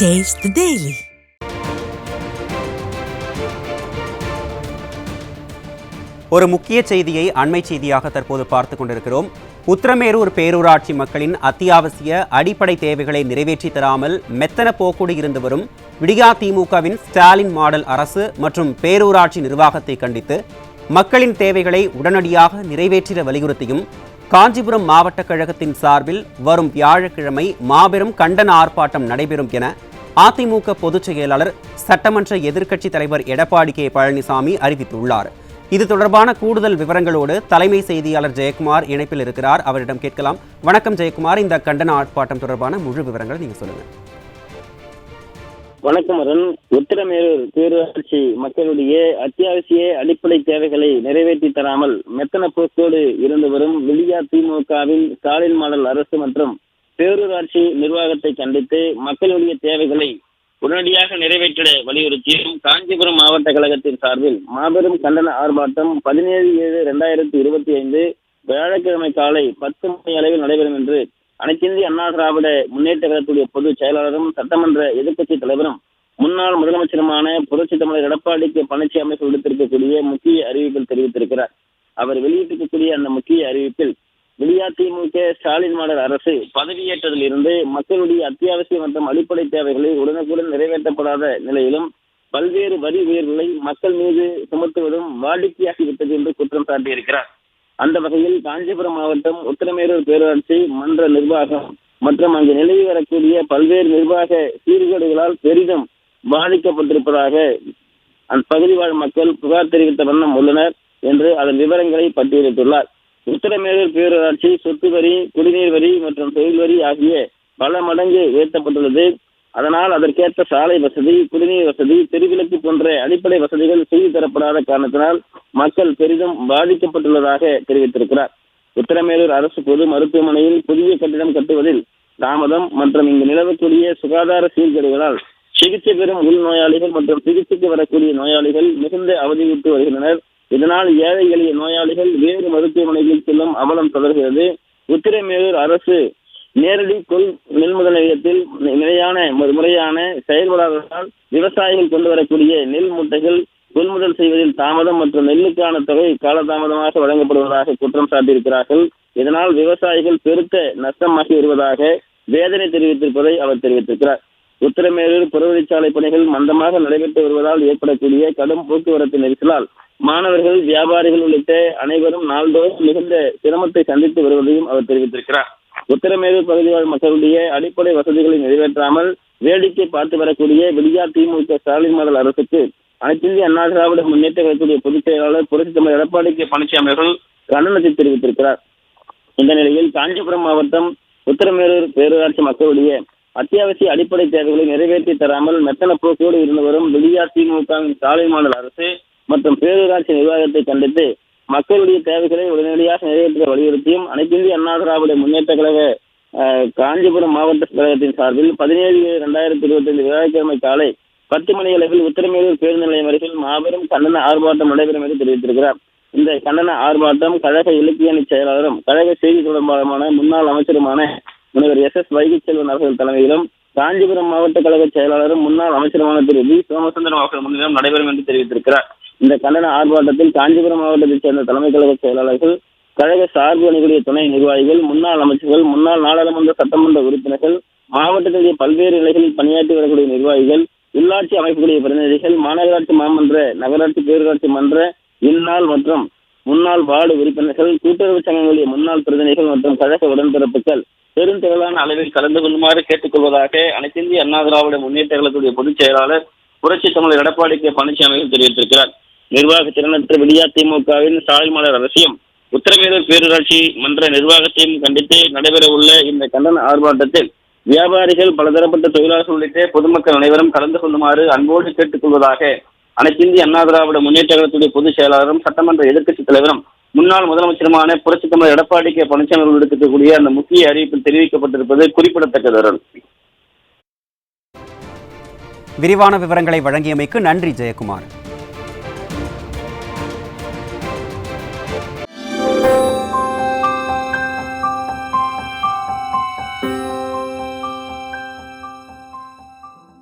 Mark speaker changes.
Speaker 1: Taste the Daily.
Speaker 2: ஒரு முக்கிய செய்தியை அண்மை செய்தியாக தற்போது பார்த்து கொண்டிருக்கிறோம். உத்திரமேரூர் பேரூராட்சி மக்களின் அத்தியாவசிய அடிப்படை தேவைகளை நிறைவேற்றி தராமல் மெத்தன போக்கோடு இருந்து வரும் விடியா திமுகவின் ஸ்டாலின் மாடல் அரசு மற்றும் பேரூராட்சி நிர்வாகத்தை கண்டித்து மக்களின் தேவைகளை உடனடியாக நிறைவேற்றிட வலியுறுத்தியும் காஞ்சிபுரம் மாவட்ட கழகத்தின் சார்பில் வரும் வியாழக்கிழமை மாபெரும் கண்டன ஆர்ப்பாட்டம் நடைபெறும் என அதிமுக பொதுச் செயலாளர் சட்டமன்ற எதிர்க்கட்சித் தலைவர் எடப்பாடி கே பழனிசாமி அறிவித்துள்ளார். இது தொடர்பான கூடுதல் விவரங்களோடு தலைமை செய்தியாளர் ஜெயக்குமார் இணைப்பில் இருக்கிறார். அவரிடம் கேட்கலாம். வணக்கம் ஜெயக்குமார், இந்த கண்டன ஆர்ப்பாட்டம் தொடர்பான முழு விவரங்களை நீங்க சொல்லுங்க.
Speaker 3: வணக்கம் அருண். உத்திரமேரூர் பேரூராட்சி மக்களுடைய அத்தியாவசிய அடிப்படை தேவைகளை நிறைவேற்றி தராமல் மெத்தன போக்கோடு இருந்து வரும் விடியா திமுகவின் ஸ்டாலின் மாடல் அரசு மற்றும் பேரூராட்சி நிர்வாகத்தை கண்டித்து மக்களுடைய தேவைகளை உடனடியாக நிறைவேற்றிட வலியுறுத்தியும் காஞ்சிபுரம் மாவட்ட கழகத்தின் சார்பில் மாபெரும் கண்டன ஆர்ப்பாட்டம் 17/7/2025 வியாழக்கிழமை காலை 10 மணி அளவில் நடைபெறும் என்று அனைத்திந்திய அண்ணா திராவிட முன்னேற்ற கழகத்துடைய பொதுச் செயலாளரும் சட்டமன்ற எதிர்க்கட்சி தலைவரும் முன்னாள் முதலமைச்சருமான புரட்சித் தமிழர் எடப்பாடி கே பழனிசாமி விடுத்திருக்கக்கூடிய முக்கிய அறிவிப்பில் தெரிவித்திருக்கிறார். அவர் வெளியிட்டிருக்கக்கூடிய அந்த முக்கிய அறிவிப்பில் விடியா திமுக ஸ்டாலின் மாடல் அரசு பதவியேற்றதில் இருந்து மக்களுடைய அத்தியாவசிய மற்றும் அடிப்படை தேவைகளை உடனுக்குடன் நிறைவேற்றப்படாத நிலையிலும் பல்வேறு வரி உயர்வுகளை மக்கள் மீது சுமத்துவதும் வாடிக்கையாகிவிட்டது என்று குற்றம் சாட்டியிருக்கிறார். அந்த வகையில் காஞ்சிபுரம் மாவட்டம் உத்திரமேரூர் பேரூராட்சி மன்ற நிர்வாகம் மற்றும் அங்கு நிலவி வரக்கூடிய பல்வேறு நிர்வாக சீர்கேடுகளால் பெரிதும் பாதிக்கப்பட்டிருப்பதாக அந்த பகுதி வாழ் மக்கள் புகார் தெரிவித்த வண்ணம் உள்ளனர் என்று அதன் விவரங்களை பட்டியலிட்டுள்ளார். உத்திரமேரூர் பேரூராட்சி சொத்து வரி, குடிநீர் வரி மற்றும் தொழில் வரி ஆகிய பல மடங்கு உயர்த்தப்பட்டுள்ளது. அதனால் அதற்கேற்ற சாலை வசதி, குடிநீர் வசதி, தெருவிளக்கு போன்ற அடிப்படை வசதிகள் செய்து தரப்படாத காரணத்தினால் மக்கள் பெரிதும் பாதிக்கப்பட்டுள்ளதாக தெரிவித்திருக்கிறார். உத்திரமேரூர் அரசு பொது மருத்துவமனையில் புதிய கட்டிடம் கட்டுவதில் தாமதம் மற்றும் இங்கு நிலவக்கூடிய சுகாதார சீர்கேடுகளால் சிகிச்சை பெறும் உள்நோயாளிகள் மற்றும் சிகிச்சைக்கு வரக்கூடிய நோயாளிகள் மிகுந்த அவதியுற்று வருகின்றனர். இதனால் ஏழை எளிய நோயாளிகள் வேறு மருத்துவமனைகளில் செல்லும் அவலம் தொடர்கிறது. உத்திரமேரூர் அரசு நேரடி நெல்முதல் நிலையத்தில் நிலையான முறையான செயல்படாததால் விவசாயிகள் கொண்டு வரக்கூடிய நெல் மூட்டைகள் கொள்முதல் செய்வதில் தாமதம் மற்றும் நெல்லுக்கான தொகை காலதாமதமாக வழங்கப்படுவதாக குற்றம் சாட்டியிருக்கிறார்கள். இதனால் விவசாயிகள் பெருத்த நஷ்டமாகி வருவதாக வேதனை தெரிவித்திருப்பதை அவர் தெரிவித்திருக்கிறார். உத்திரமேரூர் புறவழிச்சாலை பணிகள் மந்தமாக நடைபெற்று வருவதால் ஏற்படக்கூடிய கடும் போக்குவரத்து நெரிசலால் மாணவர்கள், வியாபாரிகள் உள்ளிட்ட அனைவரும் நாள்தோறும் மிகுந்த சிரமத்தை சந்தித்து வருவதையும் அவர் தெரிவித்திருக்கிறார். உத்திரமேரூர் பகுதி வாழ் மக்களுடைய அடிப்படை வசதிகளை நிறைவேற்றாமல் வேடிக்கை பார்த்து வரக்கூடிய விடியா திமுக ஸ்டாலின் மாடல் அரசுக்கு அனைத்திந்திய அண்ணா திராவிட முன்னேற்ற கழகத்துடைய பொதுச் செயலாளர் புரட்சித் தமிழர் எடப்பாடி கே பழனிசாமி அவர்கள் கண்டனத்தை தெரிவித்திருக்கிறார். இந்த நிலையில் காஞ்சிபுரம் மாவட்டம் உத்திரமேரூர் பேரூராட்சி மக்களுடைய அத்தியாவசிய அடிப்படை தேவைகளை நிறைவேற்றி தராமல் மெத்தன போக்கோடு இருந்து வரும் விடியா திமுகவின் ஸ்டாலின் மாடல் அரசு மற்றும் பேரூராட்சி நிர்வாகத்தை கண்டித்து மக்களுடைய தேவைகளை உடனடியாக நிறைவேற்ற வலியுறுத்தியும் அனைத்திந்திய அண்ணா திராவிட முன்னேற்ற கழக காஞ்சிபுரம் மாவட்ட கழகத்தின் சார்பில் 17/7/2025 வியாழக்கிழமை காலை 10 மணி அளவில் உத்திரமேரூர் பேருந்து நிலையம் அருகில் மாபெரும் கண்டன ஆர்ப்பாட்டம் நடைபெறும் என்று தெரிவித்திருக்கிறார். இந்த கண்டன ஆர்ப்பாட்டம் கழக இலக்கிய அணி செயலாளரும் கழக செய்தி தொடர்பாளருமான முன்னாள் அமைச்சருமான முனைவர் SS வைகைச்செல்வன் அவர்கள் தலைமையிலும் காஞ்சிபுரம் மாவட்ட கழக செயலாளரும் முன்னாள் அமைச்சருமான திரு வி சோமசுந்தரம் அவர்கள் முன்னிலையும் நடைபெறும் என்று தெரிவித்திருக்கிறார். இந்த கண்டன ஆர்ப்பாட்டத்தில் காஞ்சிபுரம் மாவட்டத்தைச் சேர்ந்த தலைமை கழக செயலாளர்கள், கழக சார்பு அணிகளுடைய துணை நிர்வாகிகள், முன்னாள் அமைச்சர்கள், முன்னாள் நாடாளுமன்ற சட்டமன்ற உறுப்பினர்கள், மாவட்டத்தினுடைய பல்வேறு நிலைகளில் பணியாற்றி வரக்கூடிய நிர்வாகிகள், உள்ளாட்சி அமைப்புடைய பிரதிநிதிகள், மாநகராட்சி மாமன்ற, நகராட்சி பேரூராட்சி மன்ற இந்நாள் மற்றும் முன்னாள் வார்டு உறுப்பினர்கள், கூட்டுறவு சங்கங்களுடைய முன்னாள் பிரதிநிதிகள் மற்றும் கழக உடன்பிறப்புகள் பெருந்திரளான அளவில் கலந்து கொள்ளுமாறு கேட்டுக்கொள்வதாக அனைத்திந்திய அண்ணா திராவிட முன்னேற்ற கழகத்துடைய பொதுச் செயலாளர் புரட்சித் தமிழர் எடப்பாடி கே பழனிசாமி தெரிவித்திருக்கிறார். நிர்வாக திறனற்ற விடியா திமுகவின் ஸ்டாலின் மாடல் அரசியும் உத்திரமேரூர் பேரூராட்சி மன்ற நிர்வாகத்தையும் கண்டித்து நடைபெற உள்ள இந்த கண்டன ஆர்ப்பாட்டத்தில் வியாபாரிகள், பலதரப்பட்ட தொழிலாளர்கள் உள்ளிட்ட பொதுமக்கள் அனைவரும் கலந்து கொள்ளுமாறு அன்போடு கேட்டுக்கொள்வதாக அனைத்திந்திய அண்ணா திராவிட முன்னேற்ற கழகத்துடைய பொதுச் செயலாளரும் சட்டமன்ற எதிர்க்கட்சித் தலைவரும் முன்னாள் முதலமைச்சருமான புரட்சித் தமிழர் எடப்பாடி கே பழனிசாமி அவர்கள் எடுக்கக்கூடிய அந்த முக்கிய அறிவிப்பில் தெரிவிக்கப்பட்டிருப்பது குறிப்பிடத்தக்கது.
Speaker 2: விரிவான விவரங்களை வழங்கியமைக்கு நன்றி ஜெயக்குமார்.